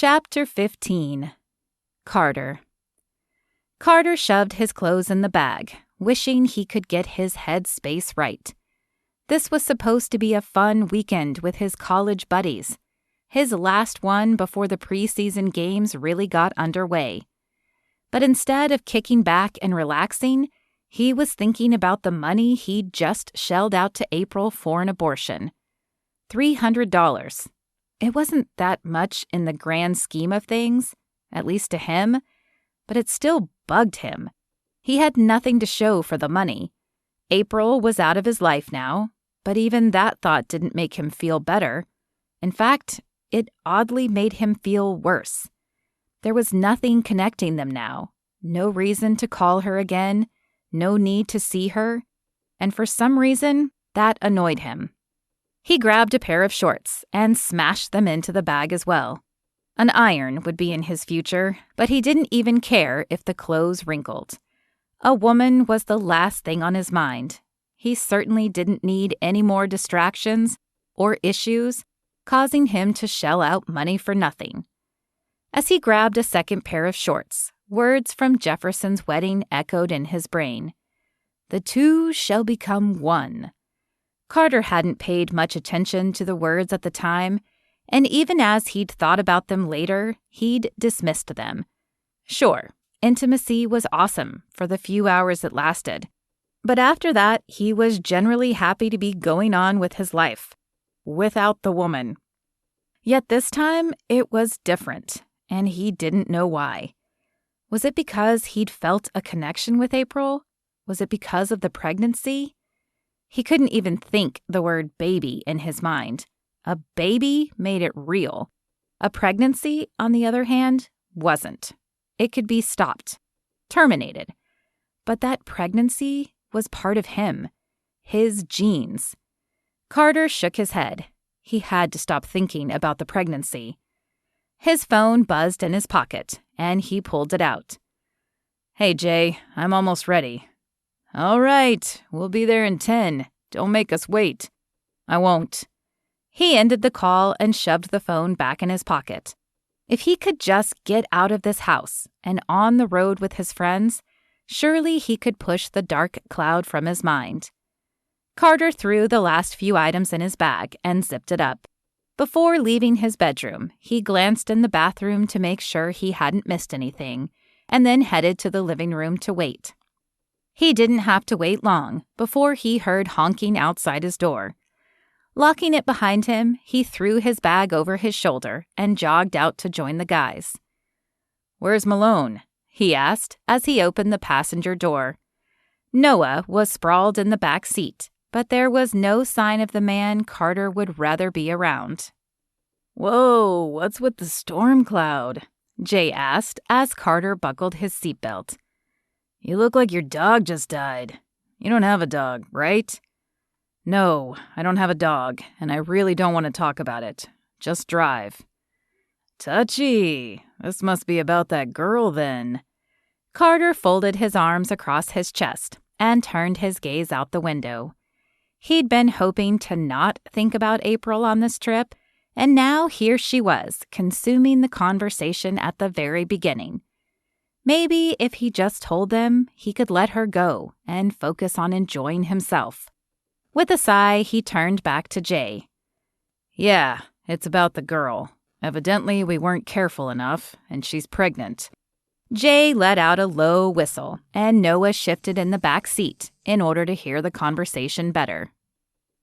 Chapter 15. Carter. Carter shoved his clothes in the bag, wishing he could get his head space right. This was supposed to be a fun weekend with his college buddies, his last one before the preseason games really got underway. But instead of kicking back and relaxing, he was thinking about the money he'd just shelled out to April for an abortion. $300. It wasn't that much in the grand scheme of things, at least to him, but it still bugged him. He had nothing to show for the money. April was out of his life now, but even that thought didn't make him feel better. In fact, it oddly made him feel worse. There was nothing connecting them now, no reason to call her again, no need to see her, and for some reason, that annoyed him. He grabbed a pair of shorts and smashed them into the bag as well. An iron would be in his future, but he didn't even care if the clothes wrinkled. A woman was the last thing on his mind. He certainly didn't need any more distractions or issues causing him to shell out money for nothing. As he grabbed a second pair of shorts, words from Jefferson's wedding echoed in his brain. "The two shall become one." Carter hadn't paid much attention to the words at the time, and even as he'd thought about them later, he'd dismissed them. Sure, intimacy was awesome for the few hours it lasted, but after that, he was generally happy to be going on with his life, without the woman. Yet this time, it was different, and he didn't know why. Was it because he'd felt a connection with April? Was it because of the pregnancy? He couldn't even think the word baby in his mind. A baby made it real. A pregnancy, on the other hand, wasn't. It could be stopped, terminated. But that pregnancy was part of him, his genes. Carter shook his head. He had to stop thinking about the pregnancy. His phone buzzed in his pocket, and he pulled it out. "Hey, Jay, I'm almost ready." "All right, we'll be there in 10. Don't make us wait." "I won't." He ended the call and shoved the phone back in his pocket. If he could just get out of this house and on the road with his friends, surely he could push the dark cloud from his mind. Carter threw the last few items in his bag and zipped it up. Before leaving his bedroom, he glanced in the bathroom to make sure he hadn't missed anything, and then headed to the living room to wait. He didn't have to wait long before he heard honking outside his door. Locking it behind him, he threw his bag over his shoulder and jogged out to join the guys. "Where's Malone?" he asked as he opened the passenger door. Noah was sprawled in the back seat, but there was no sign of the man Carter would rather be around. "Whoa, what's with the storm cloud?" Jay asked as Carter buckled his seatbelt. "You look like your dog just died. You don't have a dog, right?" "No, I don't have a dog, and I really don't want to talk about it. Just drive." "Touchy. This must be about that girl, then." Carter folded his arms across his chest and turned his gaze out the window. He'd been hoping to not think about April on this trip, and now here she was, consuming the conversation at the very beginning. Maybe if he just told them, he could let her go and focus on enjoying himself. With a sigh, he turned back to Jay. "Yeah, it's about the girl. Evidently, we weren't careful enough, and she's pregnant." Jay let out a low whistle, and Noah shifted in the back seat in order to hear the conversation better.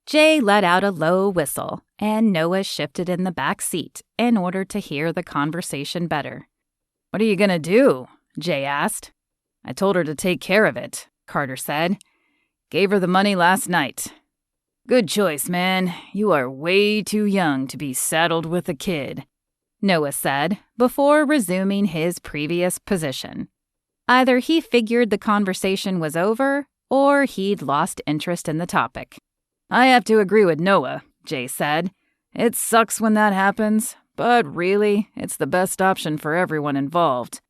Jay let out a low whistle, and Noah shifted in the back seat in order to hear the conversation better. "What are you gonna do?" Jay asked. "I told her to take care of it," Carter said. "Gave her the money last night." "Good choice, man. You are way too young to be saddled with a kid," Noah said, before resuming his previous position. Either he figured the conversation was over, or he'd lost interest in the topic. "I have to agree with Noah," Jay said. "It sucks when that happens, but really, it's the best option for everyone involved.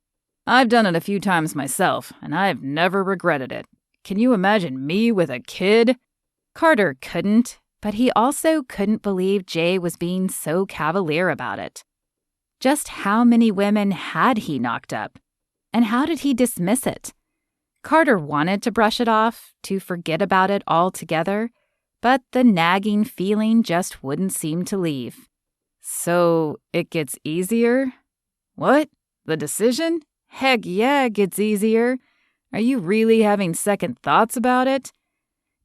I've done it a few times myself, and I've never regretted it. Can you imagine me with a kid?" Carter couldn't, but he also couldn't believe Jay was being so cavalier about it. Just how many women had he knocked up? And how did he dismiss it? Carter wanted to brush it off, to forget about it altogether, but the nagging feeling just wouldn't seem to leave. So, it gets easier? What? The decision? Heck yeah, it gets easier. Are you really having second thoughts about it?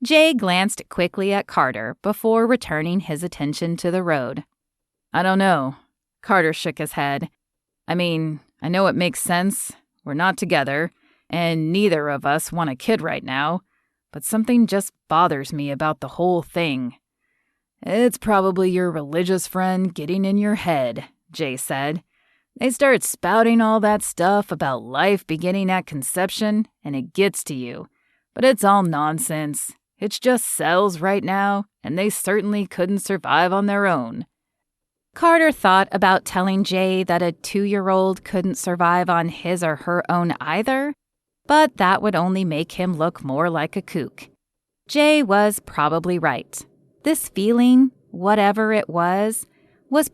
Jay glanced quickly at Carter before returning his attention to the road. I don't know. Carter shook his head. I mean, I know it makes sense. We're not together, and neither of us want a kid right now, but something just bothers me about the whole thing. It's probably your religious friend getting in your head, Jay said. They start spouting all that stuff about life beginning at conception, and it gets to you. But it's all nonsense. It's just cells right now, and they certainly couldn't survive on their own. Carter thought about telling Jay that a 2-year-old couldn't survive on his or her own either, but that would only make him look more like a kook. Jay was probably right. This feeling, whatever it was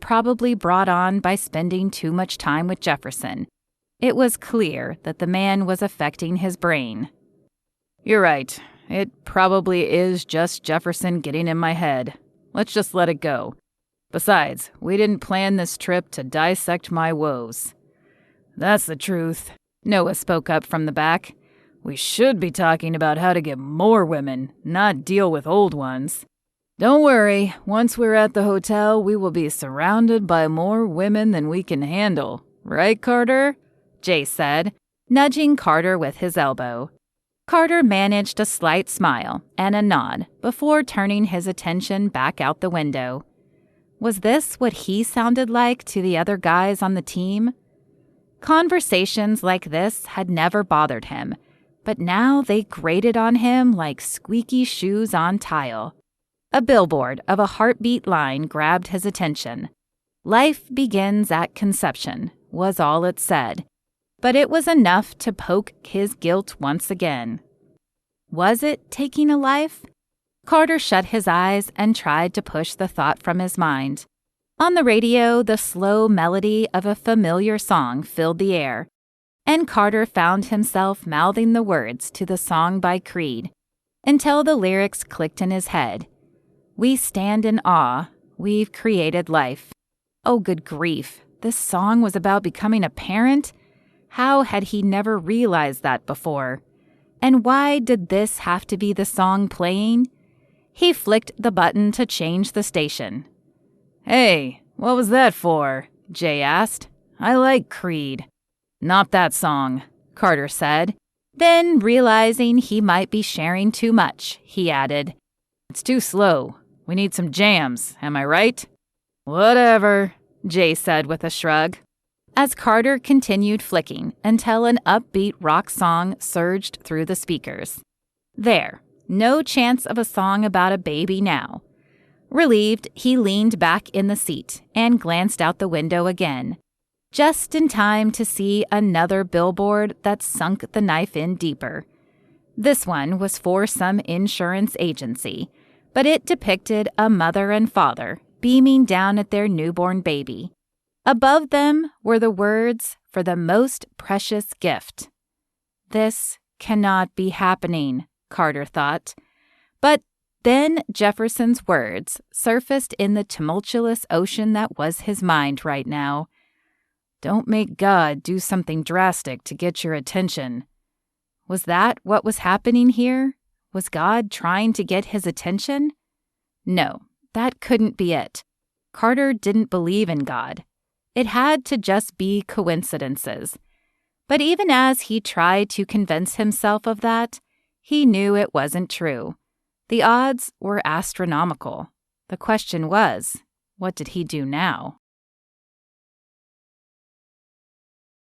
probably brought on by spending too much time with Jefferson. It was clear that the man was affecting his brain. You're right. It probably is just Jefferson getting in my head. Let's just let it go. Besides, we didn't plan this trip to dissect my woes. That's the truth, Noah spoke up from the back. We should be talking about how to get more women, not deal with old ones. Don't worry, once we're at the hotel, we will be surrounded by more women than we can handle. Right, Carter? Jay said, nudging Carter with his elbow. Carter managed a slight smile and a nod before turning his attention back out the window. Was this what he sounded like to the other guys on the team? Conversations like this had never bothered him, but now they grated on him like squeaky shoes on tile. A billboard of a heartbeat line grabbed his attention. Life begins at conception, was all it said. But it was enough to poke his guilt once again. Was it taking a life? Carter shut his eyes and tried to push the thought from his mind. On the radio, the slow melody of a familiar song filled the air, and Carter found himself mouthing the words to the song by Creed, until the lyrics clicked in his head. We stand in awe, we've created life. Oh, good grief, this song was about becoming a parent? How had he never realized that before? And why did this have to be the song playing? He flicked the button to change the station. Hey, what was that for? Jay asked. I like Creed. Not that song, Carter said. Then, realizing he might be sharing too much, he added, It's too slow. We need some jams, am I right? Whatever, Jay said with a shrug, as Carter continued flicking until an upbeat rock song surged through the speakers. There, no chance of a song about a baby now. Relieved, he leaned back in the seat and glanced out the window again, just in time to see another billboard that sunk the knife in deeper. This one was for some insurance agency, but it depicted a mother and father beaming down at their newborn baby. Above them were the words for the most precious gift. This cannot be happening, Carter thought. But then Jefferson's words surfaced in the tumultuous ocean that was his mind right now. Don't make God do something drastic to get your attention. Was that what was happening here? Was God trying to get his attention? No, that couldn't be it. Carter didn't believe in God. It had to just be coincidences. But even as he tried to convince himself of that, he knew it wasn't true. The odds were astronomical. The question was, what did he do now?